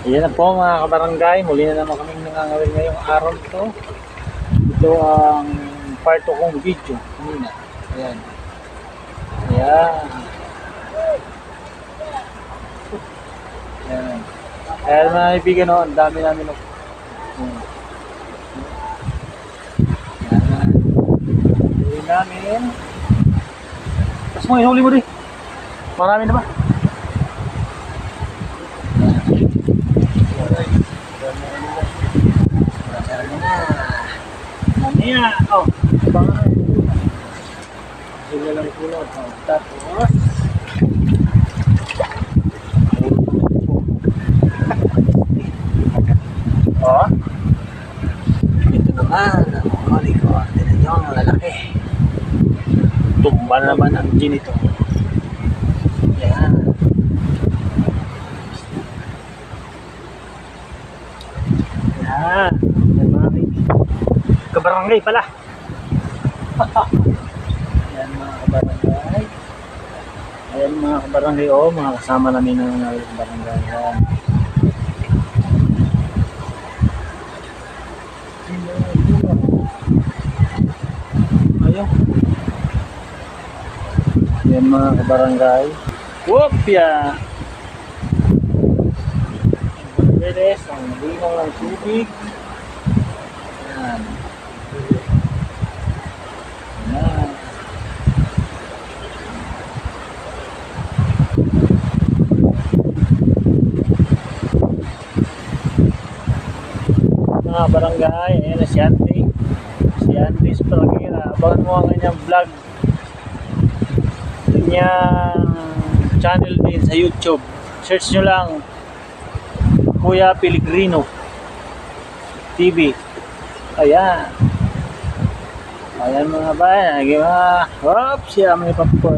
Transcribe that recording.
Ayan na po mga kabarangay, muli na naman kaming nangangawin ngayong araw ito. Ito ang part 2 kong video kanina. Ayan. Ayan. Ayan. Ayan mga kaibigan, no, ang dami namin. Ayan. Ayan. Huli namin. Tapos mo, ihuli mo rin. Marami na ba? Mamaya, oh, abangan. Sila lang kulot. Oh, tapos, oh, ito naman, ang huli ko. Tignan nyo ang lalaki. Tumba naman ang gin ito. Yan. Yan. Yan mga kabarangay pala. Yan mga kabarangay. Ayan mga kabarangay, oh, mga kasama namin ng kabarangay. Yan. Ayun. Yan mga kabarangay. Whoopya! Ang bilis, ang linaw ng tubig. Yan. Yan. Mga barangay, ayan na si Auntie. Si Auntie Sprangera. Abangan mo ang kanyang vlog. Kanyang channel din sa YouTube. Search nyo lang Kuya Pellegrino TV. Ayan. Ayan mga bayan. Ayan mga. Hop! Siya may popcorn.